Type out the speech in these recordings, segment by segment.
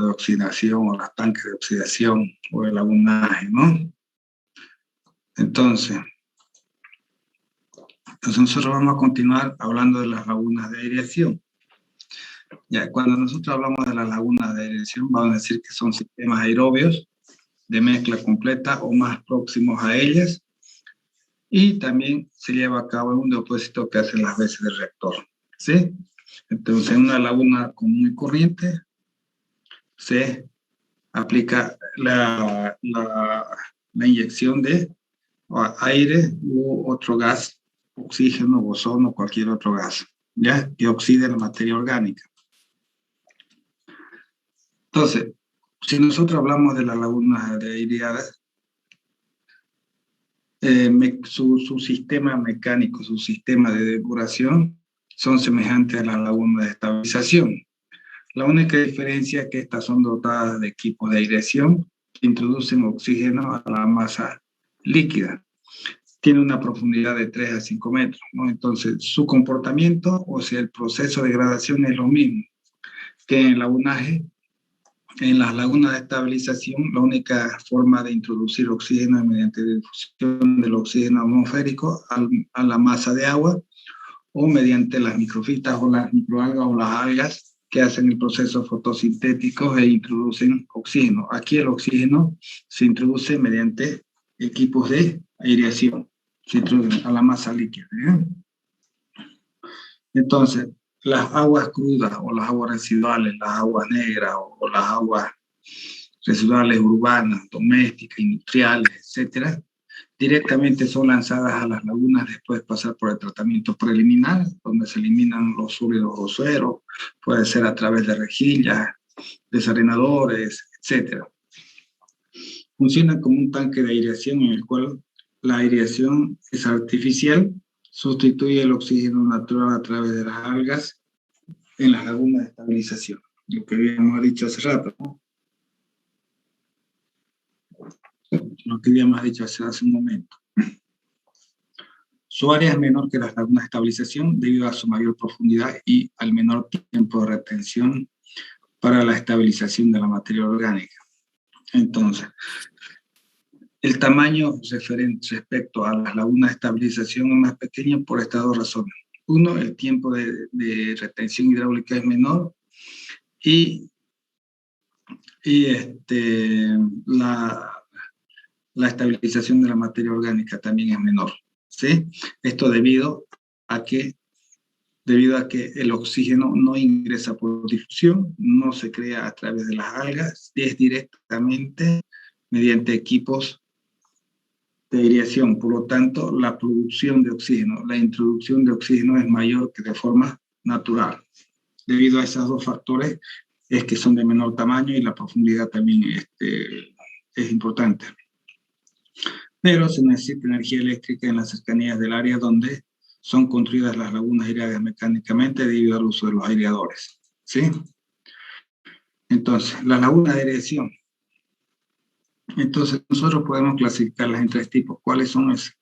de oxidación o los tanques de oxidación o el lagunaje, ¿no? Entonces nosotros vamos a continuar hablando de las lagunas de aireación. Ya, cuando nosotros hablamos de las lagunas de aireación, vamos a decir que son sistemas aerobios de mezcla completa o más próximos a ellas, y también se lleva a cabo un depósito que hace las veces de reactor, ¿sí? Entonces, en una laguna común y corriente se aplica la inyección de aire u otro gas, oxígeno, ozono o cualquier otro gas, ¿ya? Que oxide la materia orgánica. Entonces, si nosotros hablamos de las lagunas aireadas, su sistema mecánico, su sistema de depuración son semejantes a las lagunas de estabilización. La única diferencia es que estas son dotadas de equipos de aireación que introducen oxígeno a la masa líquida. Tiene una profundidad de 3 a 5 metros, ¿no? Entonces, su comportamiento, o sea, el proceso de degradación es lo mismo que en el lagunaje. En las lagunas de estabilización, la única forma de introducir oxígeno es mediante difusión del oxígeno atmosférico a la masa de agua, o mediante las microfitas o las microalgas o las algas que hacen el proceso fotosintético e introducen oxígeno. Aquí el oxígeno se introduce mediante equipos de aireación, se introduce a la masa líquida, ¿eh? Entonces, las aguas crudas o las aguas residuales, las aguas negras o las aguas residuales urbanas, domésticas, industriales, etcétera, directamente son lanzadas a las lagunas después de pasar por el tratamiento preliminar, donde se eliminan los sólidos groseros, puede ser a través de rejillas, desarenadores, etcétera. Funcionan como un tanque de aireación en el cual la aireación es artificial, sustituye el oxígeno natural a través de las algas en las lagunas de estabilización, lo que habíamos dicho hace rato, ¿no? Lo que habíamos dicho hace un momento. Su área es menor que las lagunas de estabilización debido a su mayor profundidad y al menor tiempo de retención para la estabilización de la materia orgánica. Entonces, el tamaño respecto a las lagunas de estabilización es más pequeño por estas dos razones. Uno, el tiempo de retención hidráulica es menor, y la estabilización de la materia orgánica también es menor, ¿sí? Esto debido a que el oxígeno no ingresa por difusión, no se crea a través de las algas, es directamente mediante equipos de aireación. Por lo tanto, la producción de oxígeno, la introducción de oxígeno es mayor que de forma natural. Debido a esos dos factores es que son de menor tamaño y la profundidad también es importante. Pero se necesita energía eléctrica en las cercanías del área donde son construidas las lagunas aireadas mecánicamente debido al uso de los aireadores, ¿sí? Entonces, las lagunas de aireación. Entonces, nosotros podemos clasificarlas en tres tipos. ¿Cuáles son esas?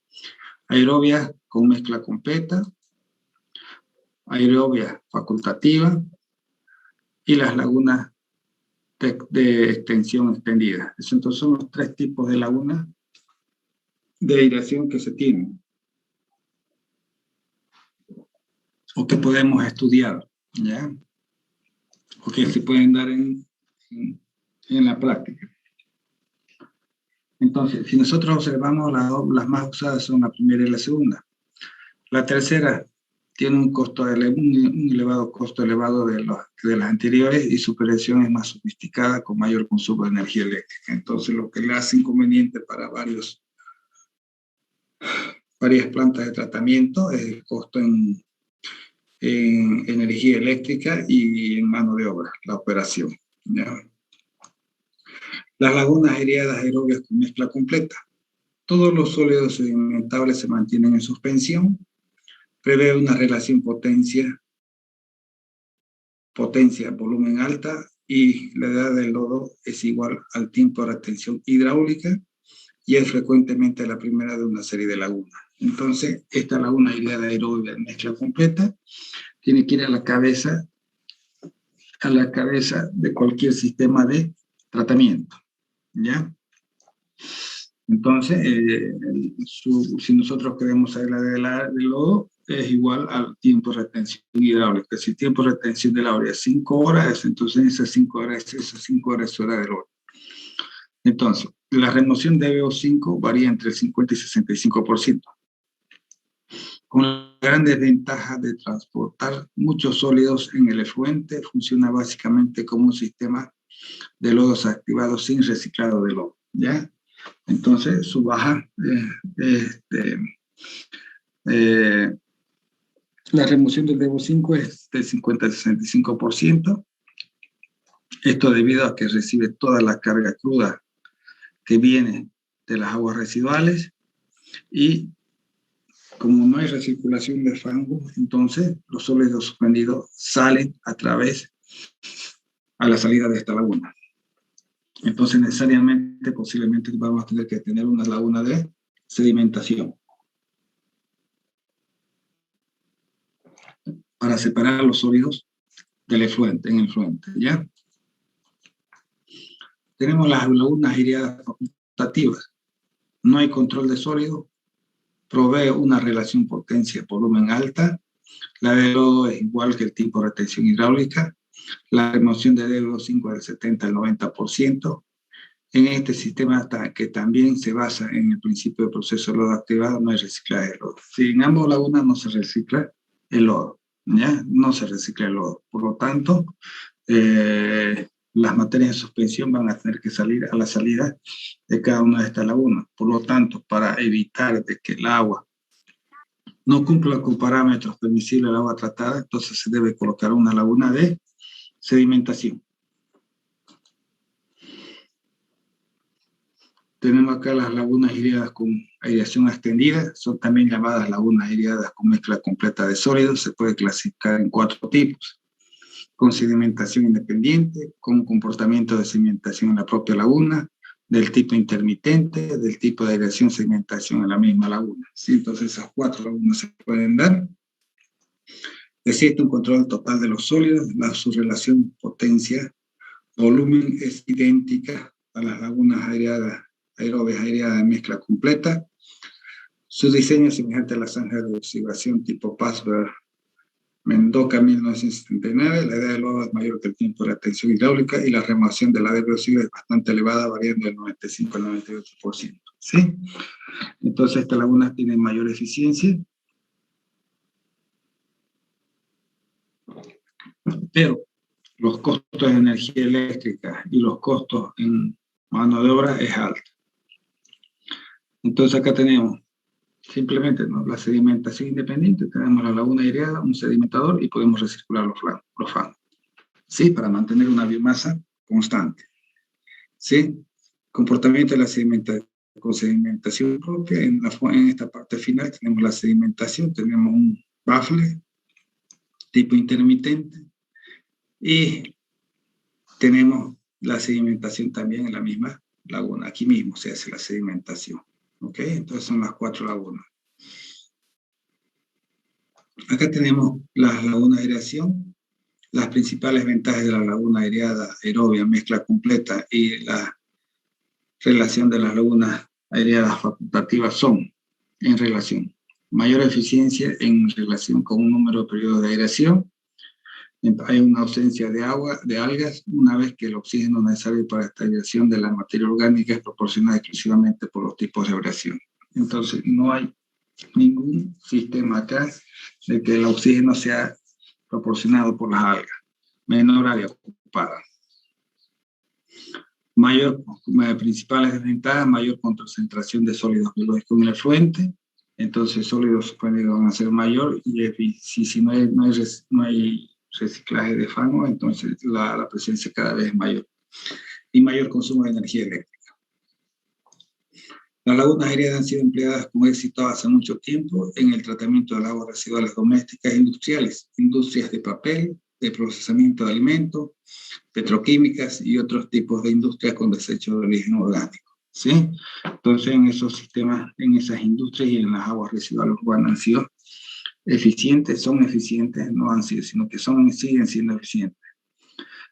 Aerobia con mezcla completa, aerobia facultativa y las lagunas de extensión extendida. Entonces, son los tres tipos de lagunas de aireación que se tienen o que podemos estudiar, ¿ya? O que se pueden dar en la práctica. Entonces, si nosotros observamos, las más usadas son la primera y la segunda. La tercera tiene un elevado costo elevado de las anteriores, y su operación es más sofisticada con mayor consumo de energía eléctrica. Entonces, lo que le hace inconveniente para varias plantas de tratamiento es el costo en energía eléctrica y en mano de obra, la operación, ¿ya? Las lagunas aireadas aerobias con mezcla completa. Todos los sólidos sedimentables se mantienen en suspensión. Prevé una relación potencia-volumen alta, y la edad del lodo es igual al tiempo de retención hidráulica, y es frecuentemente la primera de una serie de lagunas. Entonces, esta laguna aireada aerobia de mezcla completa tiene que ir a la cabeza a la cabeza de cualquier sistema de tratamiento, ¿ya? Entonces, si nosotros queremos saber la del lodo, es igual al tiempo de retención hidráulica. Si el tiempo de retención del agua es 5 horas, entonces esas 5 horas es hora de lodo. Entonces, la remoción de BO5 varía entre el 50 y 65%. Con la gran desventaja de transportar muchos sólidos en el efluente, funciona básicamente como un sistema de lodos activados sin reciclado de lodo, ¿ya? Entonces, su baja, la remoción del BO5 es del 50 al 65%. Esto debido a que recibe toda la carga cruda que viene de las aguas residuales y como no hay recirculación de fango, entonces los sólidos suspendidos salen a la salida de esta laguna. Entonces necesariamente, posiblemente vamos a tener que tener una laguna de sedimentación para separar los sólidos del efluente, en el efluente, ¿ya? Tenemos las lagunas aireadas facultativas. No hay control de sólido, provee una relación potencia-volumen alta. La de lodo es igual que el tipo de retención hidráulica. La remoción de DBO5 es del 70 al 90%. En este sistema que también se basa en el principio del proceso de lodo activado, no hay reciclaje de lodo. Si en ambas lagunas no se recicla el lodo, ¿ya? No se recicla el lodo. Por lo tanto, las materias de suspensión van a tener que salir a la salida de cada una de estas lagunas. Por lo tanto, para evitar de que el agua no cumpla con parámetros permisibles al agua tratada, entonces se debe colocar una laguna de sedimentación. Tenemos acá las lagunas aireadas con aireación extendida, son también llamadas lagunas aireadas con mezcla completa de sólidos, se puede clasificar en 4 tipos. Con sedimentación independiente, con comportamiento de sedimentación en la propia laguna, del tipo intermitente, del tipo de aireación sedimentación en la misma laguna. ¿Sí? Entonces esas 4 lagunas se pueden dar. Existe un control total de los sólidos, su relación potencia-volumen es idéntica a las lagunas aerobias aireadas de mezcla completa. Su diseño es semejante a la zanja de oxidación tipo Passberg Mendoca 1979, la edad del lodo es mayor que el tiempo de retención hidráulica y la remoción de la DBO5 es bastante elevada, variando del 95 al 98%. ¿Sí? Entonces, estas lagunas tienen mayor eficiencia, pero los costos de energía eléctrica y los costos en mano de obra es alto. Entonces, acá tenemos simplemente, ¿no?, la sedimentación independiente, tenemos la laguna aireada, un sedimentador y podemos recircular los fangos, ¿sí? Para mantener una biomasa constante, ¿sí? Comportamiento de la sedimentación con sedimentación propia, en esta parte final tenemos la sedimentación, tenemos un bafle tipo intermitente y tenemos la sedimentación también en la misma laguna, aquí mismo se hace la sedimentación, ¿ok? Entonces son las 4 lagunas. Acá tenemos las lagunas de aireación, las principales ventajas de la laguna aireada, aerobia, mezcla completa y la relación de las lagunas aireadas facultativas son, en relación, mayor eficiencia en relación con un número de periodos de aireación, hay una ausencia de agua, de algas, una vez que el oxígeno necesario para esta aireación de la materia orgánica es proporcionado exclusivamente por los tipos de aireación. Entonces, no hay ningún sistema acá de que el oxígeno sea proporcionado por las algas. Menor área ocupada. Principales desventajas, mayor concentración de sólidos biológicos en el efluente, entonces sólidos suspendidos van a ser mayor, y si no hay reciclaje de fango, entonces la presencia cada vez es mayor, y mayor consumo de energía eléctrica. Las lagunas aireadas han sido empleadas con éxito hace mucho tiempo en el tratamiento de aguas residuales domésticas e industriales, industrias de papel, de procesamiento de alimentos, petroquímicas y otros tipos de industrias con desechos de origen orgánico, ¿sí? Entonces, en esos sistemas, en esas industrias y en las aguas residuales urbanas han sido eficientes, son eficientes, no han sido, sino que siguen siendo eficientes.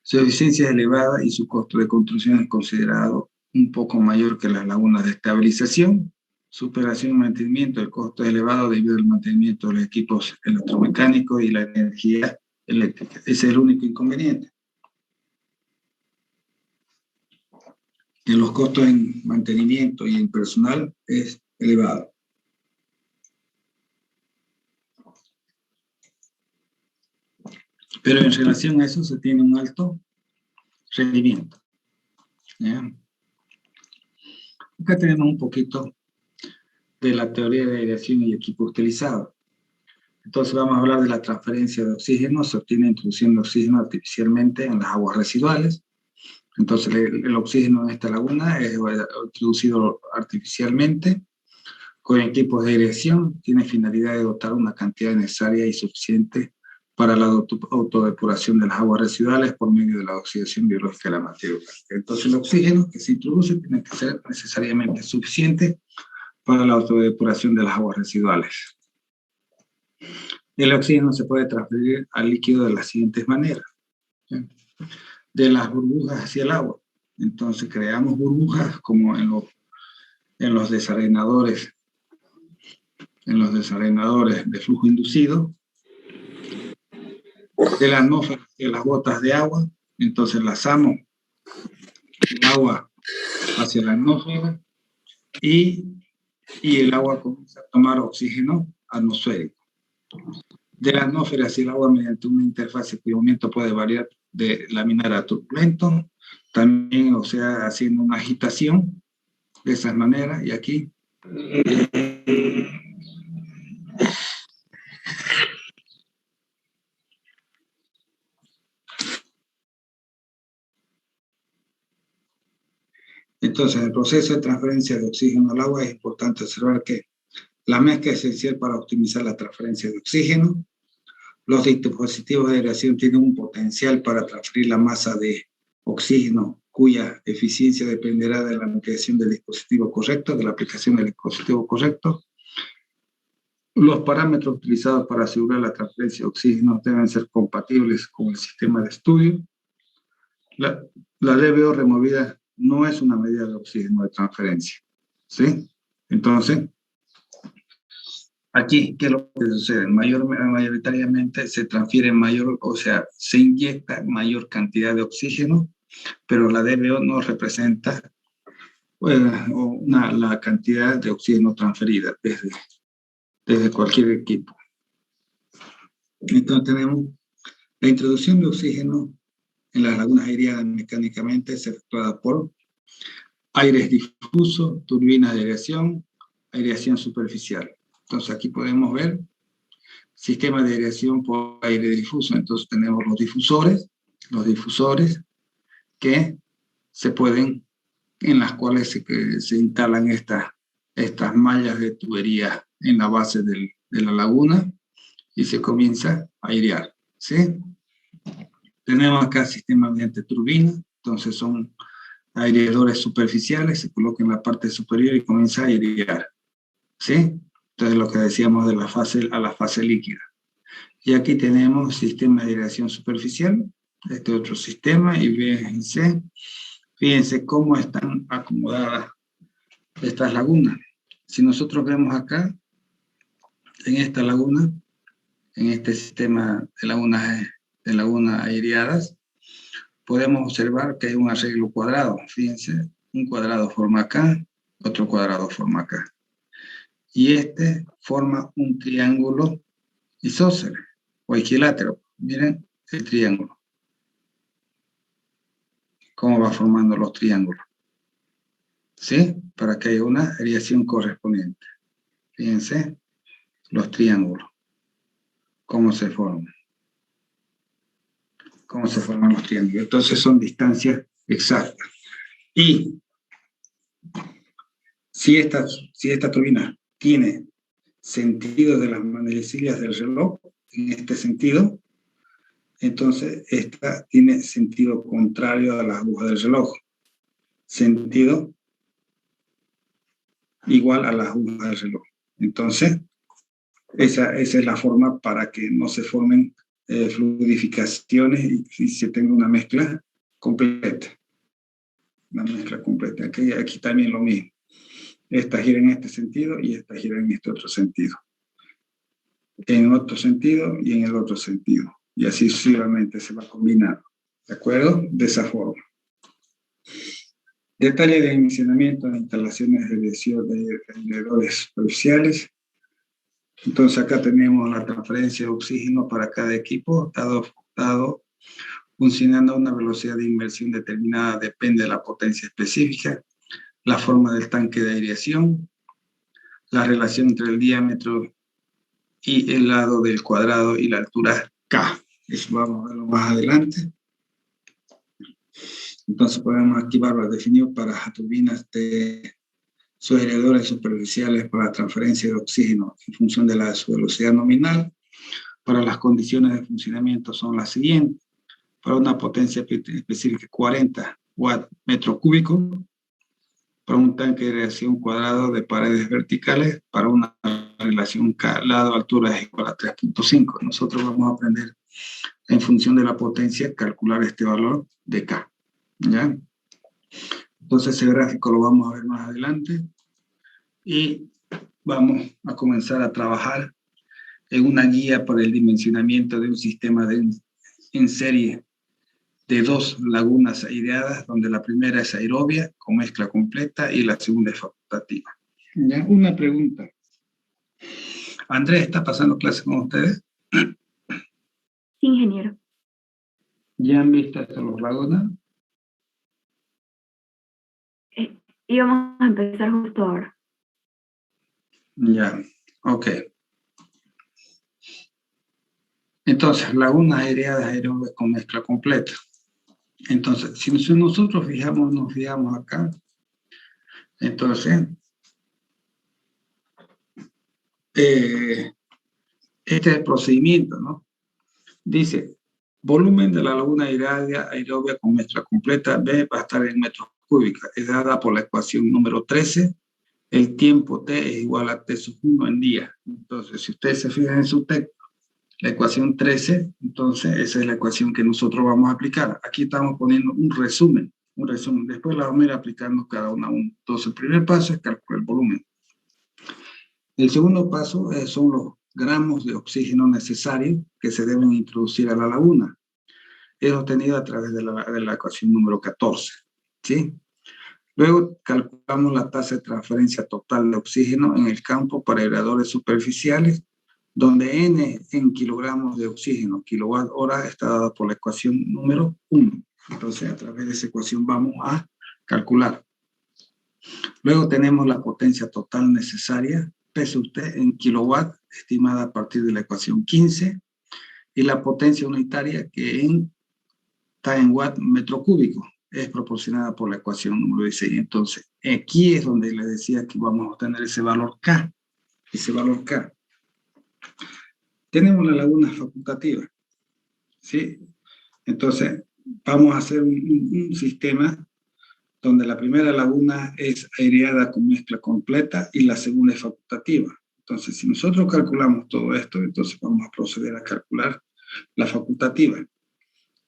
Su eficiencia es elevada y su costo de construcción es considerado un poco mayor que las lagunas de estabilización. Su operación y mantenimiento, el costo es elevado debido al mantenimiento de los equipos electromecánicos y la energía eléctrica. Ese es el único inconveniente. Que los costos en mantenimiento y en personal es elevado. Pero en relación a eso se tiene un alto rendimiento. ¿Ya? Acá tenemos un poquito de la teoría de aireación y equipo utilizado. Entonces vamos a hablar de la transferencia de oxígeno. Se obtiene introduciendo oxígeno artificialmente en las aguas residuales. Entonces el oxígeno en esta laguna es introducido artificialmente con equipos de aireación. Tiene finalidad de dotar una cantidad necesaria y suficiente para la autodepuración de las aguas residuales por medio de la oxidación biológica de la materia orgánica. Entonces el oxígeno que se introduce tiene que ser necesariamente suficiente para la autodepuración de las aguas residuales. El oxígeno se puede transferir al líquido de las siguientes maneras. De las burbujas hacia el agua. Entonces creamos burbujas como en los desarenadores, de flujo inducido. De la atmósfera hacia las gotas de agua. Entonces lanzamos el agua hacia la atmósfera y el agua comienza a tomar oxígeno atmosférico. De la atmósfera hacia el agua mediante una interfaz cuyo movimiento puede variar de laminar a turbulento, también, o sea, haciendo una agitación de esa manera, y aquí entonces en el proceso de transferencia de oxígeno al agua es importante observar que la mezcla es esencial para optimizar la transferencia de oxígeno. Los dispositivos de aireación tienen un potencial para transferir la masa de oxígeno, cuya eficiencia dependerá de la aplicación del dispositivo correcto, de la aplicación del dispositivo correcto. Los parámetros utilizados para asegurar la transferencia de oxígeno deben ser compatibles con el sistema de estudio. La DBO removida no es una medida de oxígeno de transferencia, ¿sí? Entonces, aquí, ¿qué es lo que sucede? Mayoritariamente se transfiere se inyecta mayor cantidad de oxígeno, pero la DBO no representa la cantidad de oxígeno transferida desde cualquier equipo. Entonces tenemos la introducción de oxígeno en las lagunas aireadas mecánicamente es efectuada por aires difusos, turbinas de aireación superficial. Entonces aquí podemos ver sistema de aireación por aire difuso. Entonces tenemos los difusores que se pueden, en las cuales se instalan estas mallas de tubería en la base de la laguna y se comienza a airear, ¿sí? Tenemos acá sistema mediante turbina, entonces son aireadores superficiales, se coloca en la parte superior y comienza a airear, ¿sí? Entonces lo que decíamos de la fase líquida. Y aquí tenemos sistema de aireación superficial, este otro sistema, y fíjense cómo están acomodadas estas lagunas. Si nosotros vemos acá, en esta laguna, en este sistema de lagunas aireadas, podemos observar que hay un arreglo cuadrado. Fíjense, un cuadrado forma acá, otro cuadrado forma acá. Y este forma un triángulo isósceles o equilátero. Miren el triángulo. Cómo va formando los triángulos. ¿Sí? Para que haya una aireación correspondiente. Fíjense los triángulos. Cómo se forman. Cómo se forman los triángulos. Entonces son distancias exactas. Y si esta turbina tiene sentido de las manecillas del reloj, en este sentido, entonces esta tiene sentido contrario a las agujas del reloj. Sentido igual a las agujas del reloj. Entonces, esa es la forma para que no se formen fluidificaciones y se tenga una mezcla completa. Una mezcla completa. Aquí también lo mismo. Esta gira en este sentido y esta gira en este otro sentido. En otro sentido y en el otro sentido. Y así sucesivamente se va combinando. ¿De acuerdo? De esa forma. Detalle de dimensionamiento de instalaciones de desvío de aireadores superficiales. Entonces acá tenemos la transferencia de oxígeno para cada equipo, dado funcionando a una velocidad de inmersión determinada, depende de la potencia específica, la forma del tanque de aireación, la relación entre el diámetro y el lado del cuadrado y la altura K. Eso vamos a verlo más adelante. Entonces podemos activarlo definido para turbinas de sus aireadores superficiales para transferencia de oxígeno en función de su velocidad nominal. Para las condiciones de funcionamiento son las siguientes. Para una potencia específica 40 watts metro cúbico, para un tanque de aireación cuadrado de paredes verticales, para una relación lado-altura es igual a 3.5. Nosotros vamos a aprender en función de la potencia calcular este valor de K. ¿Ya? Entonces ese gráfico lo vamos a ver más adelante y vamos a comenzar a trabajar en una guía para el dimensionamiento de un sistema en serie de 2 lagunas aireadas, donde la primera es aerobia con mezcla completa y la segunda es facultativa. ¿Ya? Una pregunta. ¿Andrés está pasando clase con ustedes? Sí, ingeniero. ¿Ya han visto hasta los lagunas? Íbamos a empezar justo ahora. Ya, ok. Entonces, lagunas aireadas aerobias con mezcla completa. Entonces, si nosotros nos fijamos acá, entonces, este es el procedimiento, ¿no? Dice, volumen de la laguna aerobia con mezcla completa, B va a estar en metros cúbicos, es dada por la ecuación número 13, el tiempo T es igual a T sub 1 en día. Entonces, si ustedes se fijan en su texto, la ecuación 13, entonces esa es la ecuación que nosotros vamos a aplicar. Aquí estamos poniendo un resumen. Después la vamos a ir aplicando cada una a una. Entonces, el primer paso es calcular el volumen. El segundo paso son los gramos de oxígeno necesarios que se deben introducir a la laguna. Es obtenido a través de la ecuación número 14. ¿Sí? Luego calculamos la tasa de transferencia total de oxígeno en el campo para aireadores superficiales, donde N en kilogramos de oxígeno, kilowatt hora, está dada por la ecuación número 1. Entonces, a través de esa ecuación vamos a calcular. Luego tenemos la potencia total necesaria, P(T) en kilowatt, estimada a partir de la ecuación 15, y la potencia unitaria que está en watt metro cúbico, es proporcionada por la ecuación número 16. Entonces, aquí es donde les decía que vamos a obtener ese valor K. Ese valor K. Tenemos la laguna facultativa, ¿sí? Entonces, vamos a hacer un sistema donde la primera laguna es aireada con mezcla completa y la segunda es facultativa. Entonces, si nosotros calculamos todo esto, entonces vamos a proceder a calcular la facultativa.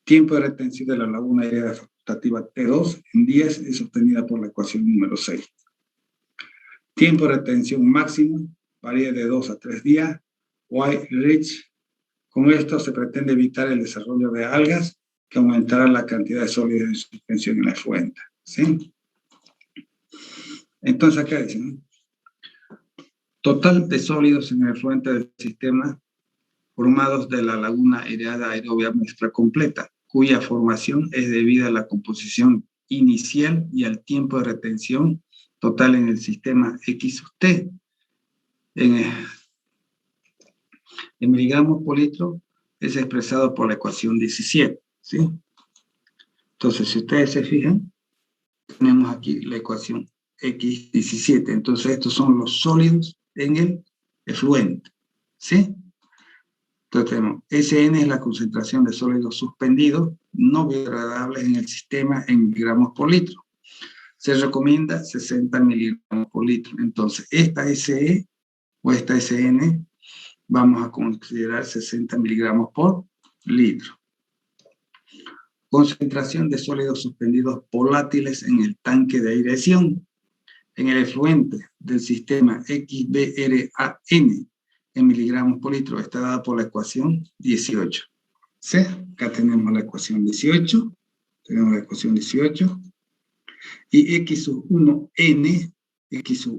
Tiempo de retención de la laguna aireada facultativa T2 en 10 es obtenida por la ecuación número 6. Tiempo de retención máximo varía de 2 a 3 días. Y-Rich. Con esto se pretende evitar el desarrollo de algas que aumentará la cantidad de sólidos en suspensión en la fuente. ¿Sí? Entonces acá dicen, total de sólidos en el efluente del sistema formados de la laguna aireada aerobia mezcla completa, cuya formación es debida a la composición inicial y al tiempo de retención total en el sistema X sub T. En miligramos por litro es expresado por la ecuación 17. ¿Sí? Entonces, si ustedes se fijan, tenemos aquí la ecuación X17. Entonces, estos son los sólidos en el efluente. ¿Sí? Entonces, tenemos Sn es la concentración de sólidos suspendidos no biodegradables en el sistema en miligramos por litro. Se recomienda 60 miligramos por litro. Entonces, esta Se o esta Sn vamos a considerar 60 miligramos por litro. Concentración de sólidos suspendidos volátiles en el tanque de aireación. En el efluente del sistema XBRAN en miligramos por litro está dada por la ecuación 18. ¿Sí? Acá tenemos la ecuación 18. Tenemos la ecuación 18. Y X sub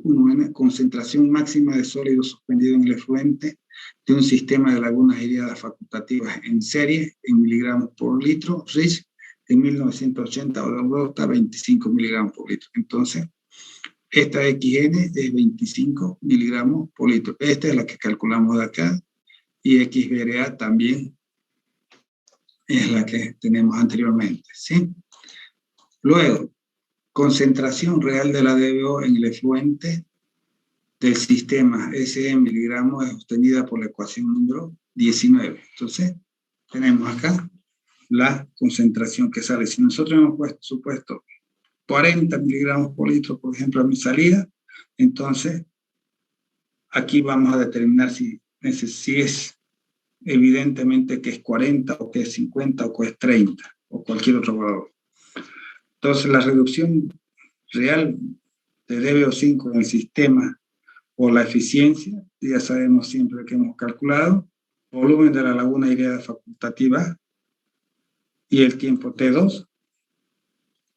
1N, concentración máxima de sólido suspendido en el efluente de un sistema de lagunas iriadas facultativas en serie en miligramos por litro, RICH, en 1980 luego está 25 miligramos por litro. Entonces, esta XN es 25 miligramos por litro. Esta es la que calculamos de acá. Y XBRA también es la que tenemos anteriormente, ¿sí? Luego, concentración real de la DBO en el efluente del sistema SE en miligramos es obtenida por la ecuación número 19. Entonces, tenemos acá la concentración que sale. Si nosotros hemos supuesto 40 miligramos por litro, por ejemplo, a mi salida, entonces aquí vamos a determinar si es evidentemente que es 40 o que es 50 o que es 30 o cualquier otro valor. Entonces la reducción real de DBO5 en el sistema o la eficiencia, ya sabemos siempre que hemos calculado, volumen de la laguna iriada facultativa y el tiempo T2.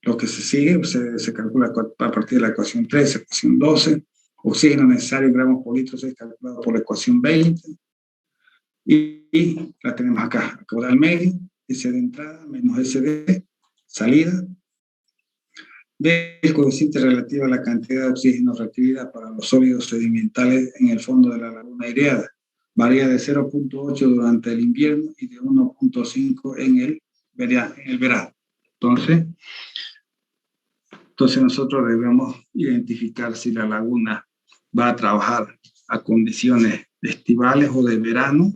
Lo que se sigue se calcula a partir de la ecuación 13, ecuación 12. Oxígeno necesario en gramos por litro es calculado por la ecuación 20. Y la tenemos acá, caudal medio, S de entrada menos S de salida. El coeficiente relativo a la cantidad de oxígeno requerida para los sólidos sedimentales en el fondo de la laguna iriada. Varía de 0.8 durante el invierno y de 1.5 en el verano. Entonces nosotros debemos identificar si la laguna va a trabajar a condiciones estivales o de verano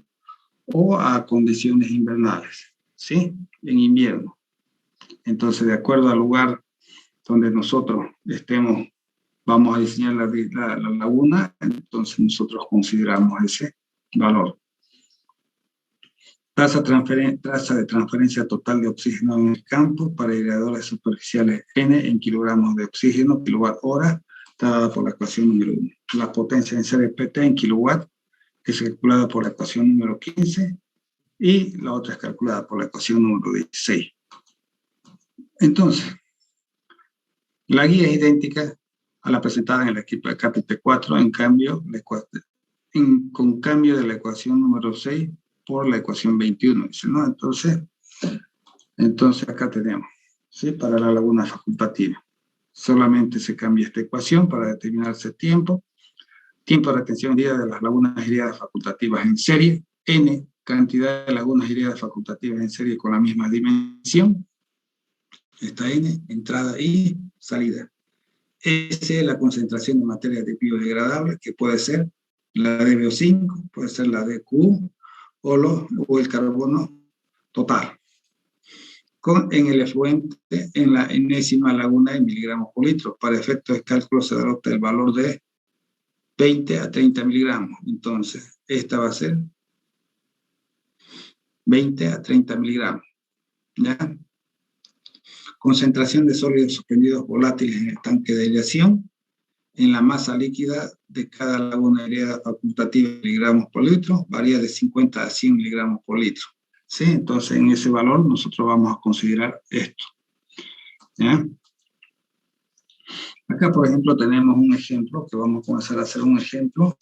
o a condiciones invernales, ¿sí? En invierno. Entonces, de acuerdo al lugar donde nosotros estemos, vamos a diseñar la laguna, entonces nosotros consideramos ese valor. Tasa de transferencia total de oxígeno en el campo para irrigadores superficiales N en kilogramos de oxígeno, kilowatt-hora, está dada por la ecuación número 1. La potencia en serie PT en kilowatt es calculada por la ecuación número 15 y la otra es calculada por la ecuación número 16. Entonces, la guía es idéntica a la presentada en el equipo de CAPIT 4, en cambio, con cambio de la ecuación número 6 por la ecuación 21, dice, ¿no? Entonces acá tenemos, ¿sí? Para la laguna facultativa. Solamente se cambia esta ecuación para determinarse tiempo de retención de las lagunas iriadas facultativas en serie, N, cantidad de lagunas iriadas facultativas en serie con la misma dimensión, esta N, entrada y salida. S es la concentración de materia biodegradable, que puede ser la DBO5, puede ser la DQ, o el carbono total. En el efluente, en la enésima laguna en miligramos por litro. Para efectos de cálculo se adopta el valor de 20 a 30 miligramos. Entonces, esta va a ser 20 a 30 miligramos. ¿Ya? Concentración de sólidos suspendidos volátiles en el tanque de aireación. En la masa líquida de cada laguna iriada facultativa en miligramos por litro, varía de 50 a 100 miligramos por litro. ¿Sí? Entonces, en ese valor nosotros vamos a considerar esto. ¿Ya? Acá, por ejemplo, tenemos un ejemplo, que vamos a comenzar a hacer un ejemplo,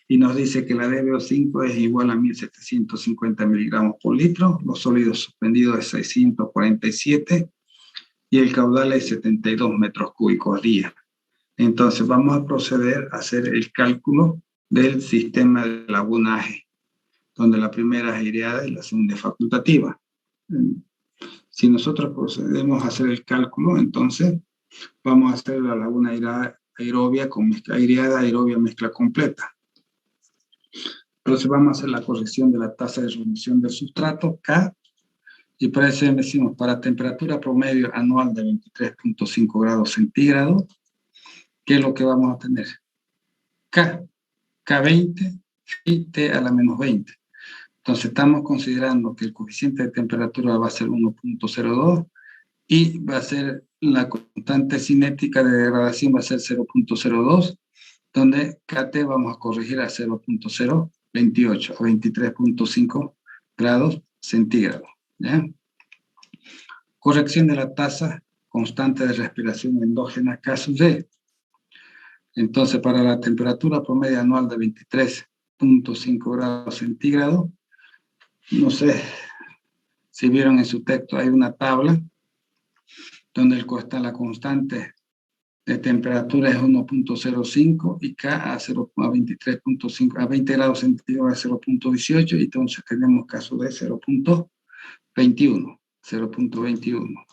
y nos dice que la DBO5 es igual a 1750 miligramos por litro, los sólidos suspendidos es 647, y el caudal es 72 metros cúbicos día. Entonces vamos a proceder a hacer el cálculo del sistema de lagunaje, donde la primera es aireada y la segunda es facultativa. Si nosotros procedemos a hacer el cálculo, entonces vamos a hacer la laguna aerobia con mezcla aireada, aerobia mezcla completa. Entonces vamos a hacer la corrección de la tasa de reducción del sustrato, K, y para eso decimos, para temperatura promedio anual de 23.5 grados centígrados, ¿qué es lo que vamos a tener? K20 y T a la menos 20. Entonces estamos considerando que el coeficiente de temperatura va a ser 1.02 y va a ser la constante cinética de degradación va a ser 0.02, donde KT vamos a corregir a 0.028, a 23.5 grados centígrados. ¿Ya? Corrección de la tasa constante de respiración endógena caso D. Entonces, para la temperatura promedio anual de 23.5 grados centígrados, no sé si vieron en su texto, hay una tabla donde está la constante de temperatura es 1.05 y K a 23.5 a 20 grados centígrados a 0.18, y entonces tenemos caso de 0.21.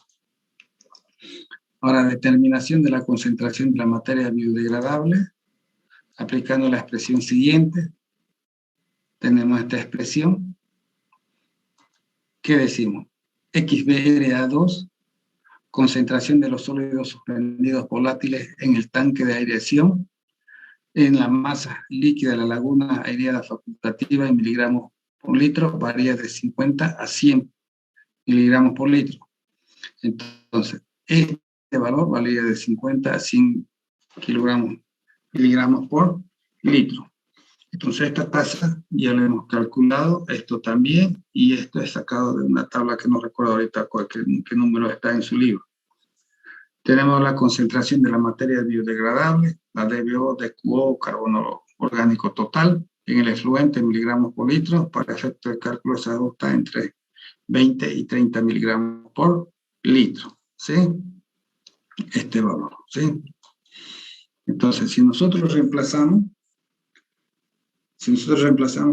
Ahora, determinación de la concentración de la materia biodegradable, aplicando la expresión siguiente. Tenemos esta expresión. ¿Qué decimos? XBRA2, concentración de los sólidos suspendidos volátiles en el tanque de aireación, en la masa líquida de la laguna aireada facultativa en miligramos por litro, varía de 50 a 100 miligramos por litro. Entonces, este valor varía de 50 a 100 miligramos por litro. Entonces, esta tasa ya la hemos calculado, esto también, y esto es sacado de una tabla que no recuerdo ahorita qué número está en su libro. Tenemos la concentración de la materia biodegradable, la DBO, DQO, carbono orgánico total, en el efluente en miligramos por litro. Para efecto de cálculo se ajusta entre 20 y 30 miligramos por litro, ¿sí? Este valor, ¿sí? Entonces, si nosotros reemplazamos,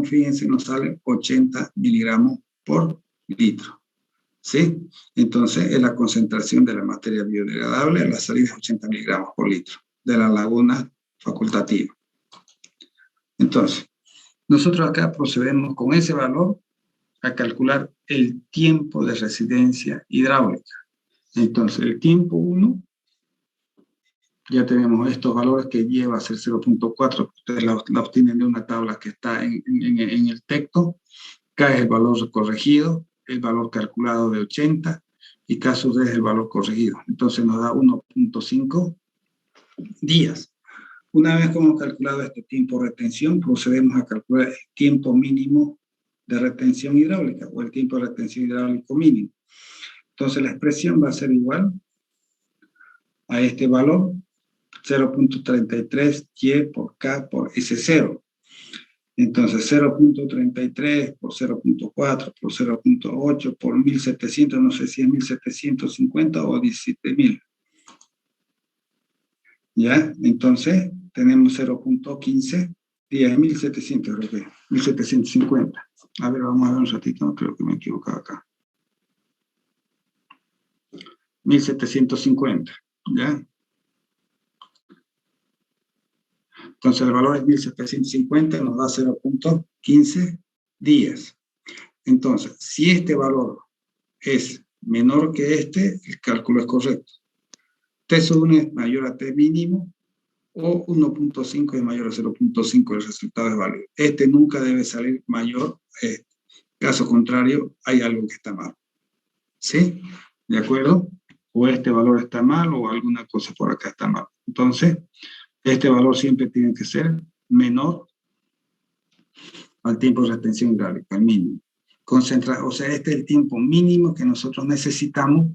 fíjense, nos sale 80 miligramos por litro, ¿sí? Entonces, es la concentración de la materia biodegradable, la salida es 80 miligramos por litro de la laguna facultativa. Entonces, nosotros acá procedemos con ese valor a calcular el tiempo de residencia hidráulica. Entonces, el tiempo 1, ya tenemos estos valores que lleva a ser 0.4, ustedes la obtienen de una tabla que está en el texto. K es el valor corregido, el valor calculado de 80, y caso D es el valor corregido. Entonces nos da 1.5 días. Una vez que hemos calculado este tiempo de retención, procedemos a calcular el tiempo mínimo de retención hidráulica, o el tiempo de retención hidráulico mínimo. Entonces la expresión va a ser igual a este valor, 0.33 Y por K por S0. Entonces 0.33 por 0.4 por 0.8 por 1700, no sé si es 1750 o 17.000. ¿Ya? Entonces tenemos 0.15 días, 1700, creo que 1750. A ver, vamos a ver un ratito, no creo que me he equivocado acá. 1750, ¿ya? Entonces el valor es 1750, nos da 0.15 días. Entonces, si este valor es menor que este, el cálculo es correcto. T1 es mayor a T mínimo, o 1.5 es mayor a 0.5, el resultado es válido. Este nunca debe salir mayor a este. Caso contrario, hay algo que está mal. ¿Sí? ¿De acuerdo? O este valor está mal, o alguna cosa por acá está mal. Entonces, este valor siempre tiene que ser menor al tiempo de retención hidráulica, al mínimo. O sea, este es el tiempo mínimo que nosotros necesitamos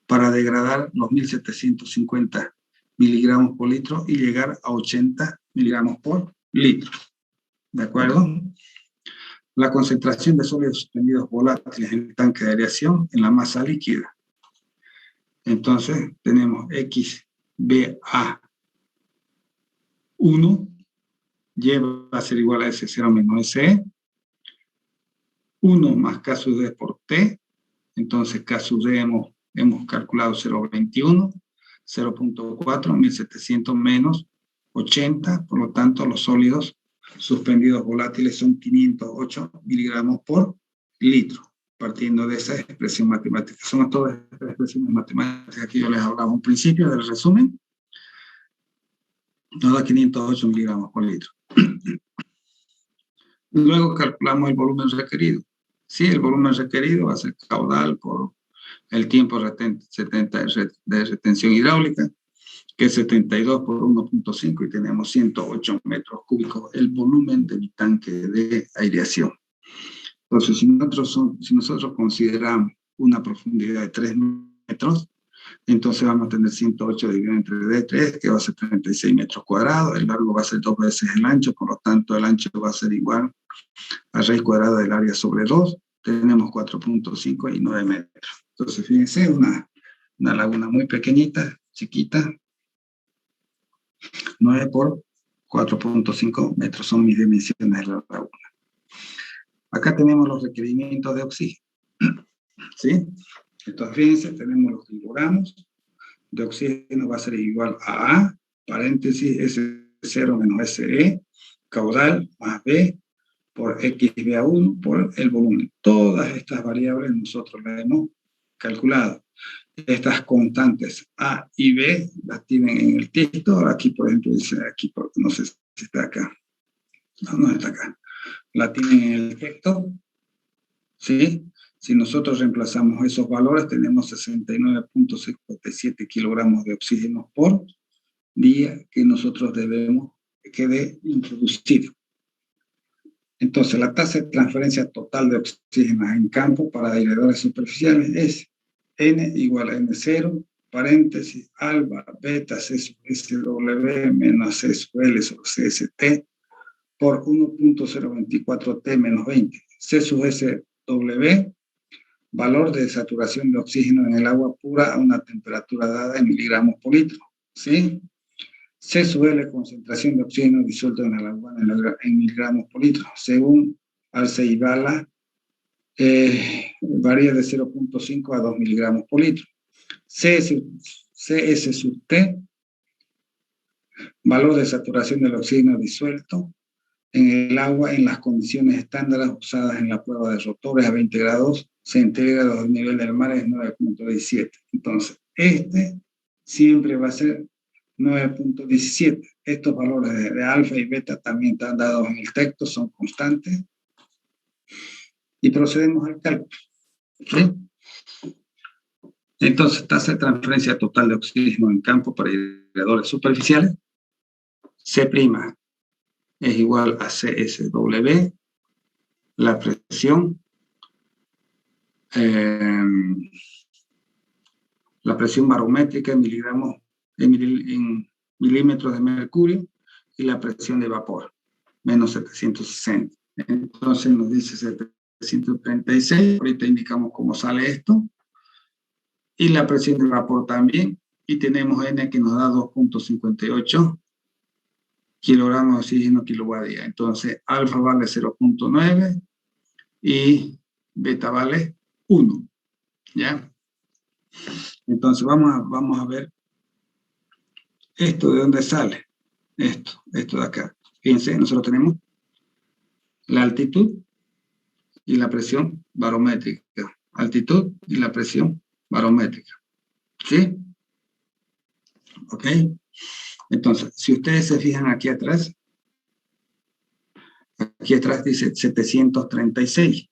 para degradar los 1750 miligramos por litro y llegar a 80 miligramos por litro. ¿De acuerdo? La concentración de sólidos suspendidos volátiles en el tanque de aireación en la masa líquida. Entonces, tenemos XBA1 Y va a ser igual a S0 menos SE. 1 más K sub D por T. Entonces, K sub D hemos calculado 0.21, 0.4, 1700 menos 80. Por lo tanto, los sólidos suspendidos volátiles son 508 miligramos por litro, partiendo de esa expresión matemática. Son todas estas expresiones matemáticas que yo les hablaba un principio del resumen. Nos da 508 miligramos por litro. Luego calculamos el volumen requerido. Sí, el volumen requerido va a ser caudal por el tiempo de retención hidráulica, que es 72 por 1.5 y tenemos 108 metros cúbicos, el volumen de mi tanque de aireación. Entonces, si nosotros consideramos una profundidad de 3 metros, entonces vamos a tener 108 dividido entre D3, que va a ser 36 metros cuadrados, el largo va a ser 2 veces el ancho, por lo tanto el ancho va a ser igual a raíz cuadrada del área sobre 2, tenemos 4.5 y 9 metros. Entonces, fíjense, una laguna muy pequeñita, chiquita, 9 por 4.5 metros son mis dimensiones de la laguna. Acá tenemos los requerimientos de oxígeno, ¿sí? Entonces, fíjense, tenemos los kilogramos de oxígeno, va a ser igual a paréntesis, S0 menos SE, caudal más B, por XBA1 por el volumen. Todas estas variables nosotros las hemos calculado. Estas constantes A y B las tienen en el texto. Aquí, por ejemplo, dice aquí, no sé si está acá. No está acá. La tienen en el texto. ¿Sí? Si nosotros reemplazamos esos valores, tenemos 69.57 kilogramos de oxígeno por día que nosotros debemos que introducir. Entonces, la tasa de transferencia total de oxígeno en campo para aireadores superficiales es N igual a N0, paréntesis, alfa, beta, C sub SW menos C sub L sobre CST por 1.024T menos 20. C sub SW, valor de saturación de oxígeno en el agua pura a una temperatura dada en miligramos por litro. ¿Sí? C sub L, concentración de oxígeno disuelto en la laguna en miligramos por litro. Según Arce y Bala, varía de 0.5 a 2 miligramos por litro. CS sub T, valor de saturación del oxígeno disuelto en el agua en las condiciones estándares usadas en la prueba de rotores a 20 grados centígrados del nivel del mar es 9.17. Entonces, este siempre va a ser 9.17. Estos valores de alfa y beta también están dados en el texto, son constantes. Y procedemos al cálculo. ¿Sí? Entonces, tasa de transferencia total de oxígeno en campo para aireadores superficiales. C' es igual a CSW, la presión barométrica en miligramos, en milímetros de mercurio, y la presión de vapor, menos 760. Entonces nos dice 736, ahorita indicamos cómo sale esto, y la presión de vapor también, y tenemos N que nos da 2.58 kilogramos de oxígeno kilowatt día. Entonces, alfa vale 0.9 y beta vale 1. ¿Ya? Entonces, vamos a ver esto de dónde sale. Esto de acá. Fíjense, nosotros tenemos la altitud y la presión barométrica. Altitud y la presión barométrica. ¿Sí? ¿Ok? Entonces, si ustedes se fijan aquí atrás dice 736.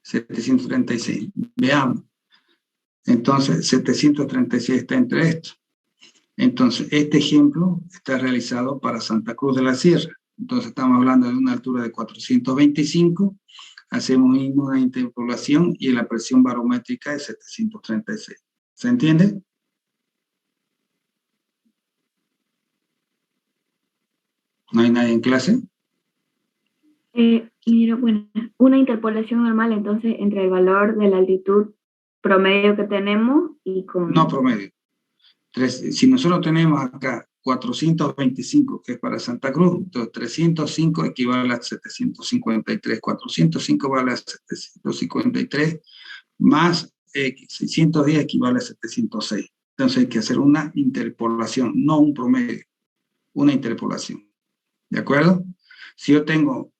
736. Veamos. Entonces, 736 está entre estos. Entonces, este ejemplo está realizado para Santa Cruz de la Sierra. Entonces, estamos hablando de una altura de 425. Hacemos una interpolación y la presión barométrica es 736. ¿Se entiende? ¿No hay nadie en clase? Mira, bueno, una interpolación normal entonces entre el valor de la altitud promedio que tenemos y con... No promedio. Si nosotros tenemos acá 425, que es para Santa Cruz, entonces 305 equivale a 753, 405 vale a 753, más 610 equivale a 706. Entonces hay que hacer una interpolación, no un promedio, una interpolación. ¿De acuerdo? Si yo tengo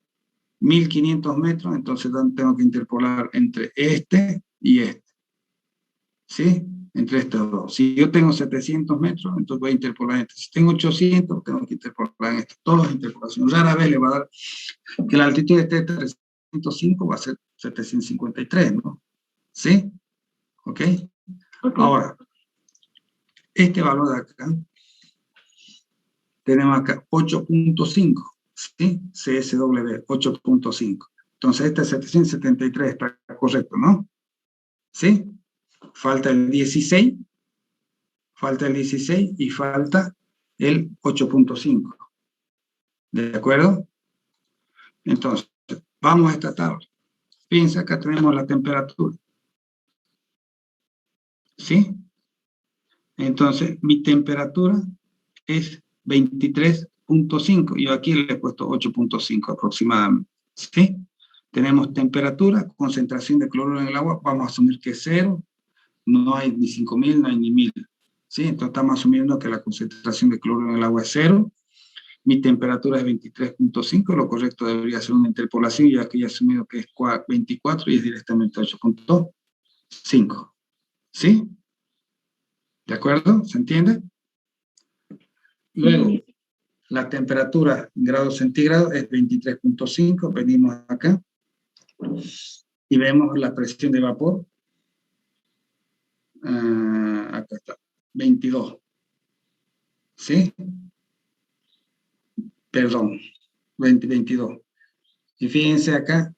1500 metros, entonces tengo que interpolar entre este y este. ¿Sí? entre estos dos. Si yo tengo 700 metros, entonces voy a interpolar esto. Si tengo 800, tengo que interpolar esto. Todo es interpolación. Rara vez le va a dar que la altitud esté 305, va a ser 753, ¿no? ¿Sí? ¿Ok? Ahora, este valor de acá, tenemos acá 8.5, ¿sí? CSW, 8.5. Entonces, este 773 está correcto, ¿no? ¿Sí? Falta el 16 y falta el 8.5. ¿De acuerdo? Entonces, vamos a esta tabla. Fíjense, acá tenemos la temperatura. ¿Sí? Entonces, mi temperatura es 23.5. Yo aquí le he puesto 8.5 aproximadamente. ¿Sí? Tenemos temperatura, concentración de cloruro en el agua. Vamos a asumir que es 0. No hay ni 5.000, no hay ni 1.000. ¿Sí? Entonces, estamos asumiendo que la concentración de cloruro en el agua es 0. Mi temperatura es 23.5, lo correcto debería ser una interpolación, ya que ya he asumido que es 24 y es directamente 8.5. ¿Sí? ¿De acuerdo? ¿Se entiende? Luego, la temperatura en grados centígrados es 23.5, venimos acá y vemos la presión de vapor. Acá está, 22. ¿Sí? Perdón, 22. Y fíjense acá,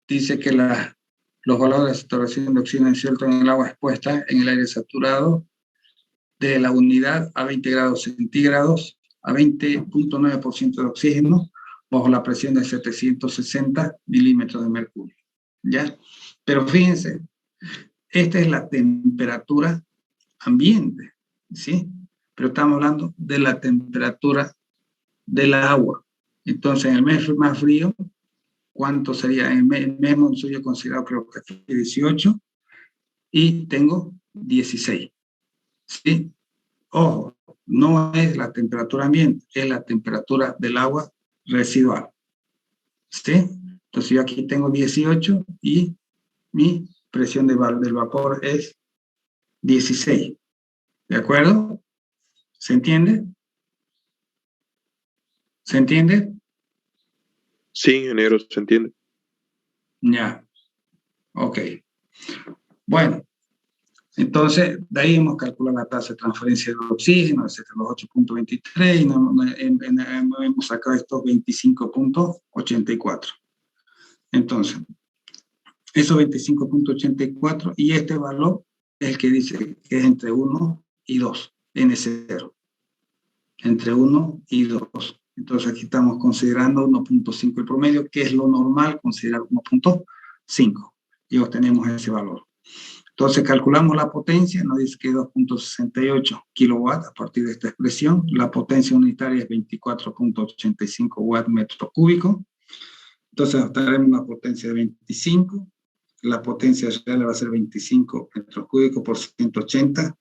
dice que los valores de saturación de oxígeno cierto en el agua expuesta en el aire saturado de la unidad a 20 grados centígrados, a 20.9% de oxígeno, bajo la presión de 760 milímetros de mercurio. ¿Ya? Pero fíjense, esta es la temperatura ambiente, ¿sí? Pero estamos hablando de la temperatura del agua. Entonces, en el mes más frío, ¿cuánto sería? En el mes monzón yo considero, creo que aquí 18, y tengo 16, ¿sí? Ojo, no es la temperatura ambiente, es la temperatura del agua residual, ¿sí? Entonces yo aquí tengo 18 y mi presión del vapor es 16, ¿de acuerdo? ¿Se entiende? ¿Se entiende? Sí, ingeniero, se entiende. Ya, ok. Bueno, entonces de ahí hemos calculado la tasa de transferencia del oxígeno, los 8.23, y hemos sacado estos 25.84. Entonces, esos 25.84 y este valor es el que dice que es entre 1 y 2, N0. Entre 1 y 2. Entonces aquí estamos considerando 1.5 el promedio, que es lo normal, considerar 1.5. Y obtenemos ese valor. Entonces calculamos la potencia, nos dice que es 2.68 kilowatts a partir de esta expresión. La potencia unitaria es 24.85 watts metro cúbico. Entonces obtendremos una potencia de 25. La potencia real va a ser 25 metros cúbicos por 180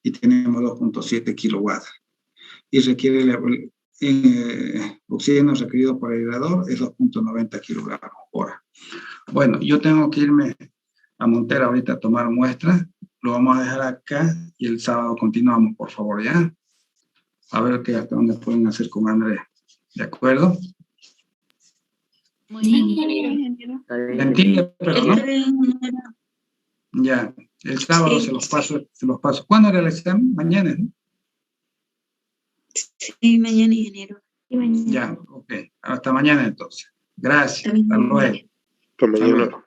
y tenemos 2.7 kilowatts. Y requiere el oxígeno requerido por el aerador es 2.90 kilogramos hora. Bueno, yo tengo que irme a Montera ahorita a tomar muestras. Lo vamos a dejar acá y el sábado continuamos, por favor, ¿ya? A ver qué hasta dónde pueden hacer con Andrés. ¿De acuerdo? Muy bien, ingeniero. ¿Se entiende, pero no? Ya, el sábado sí. se los paso. ¿Cuándo era el examen? Mañana, ¿no? Sí, mañana, ingeniero. Ya, ok. Hasta mañana entonces. Gracias. Hasta luego. Hasta mañana.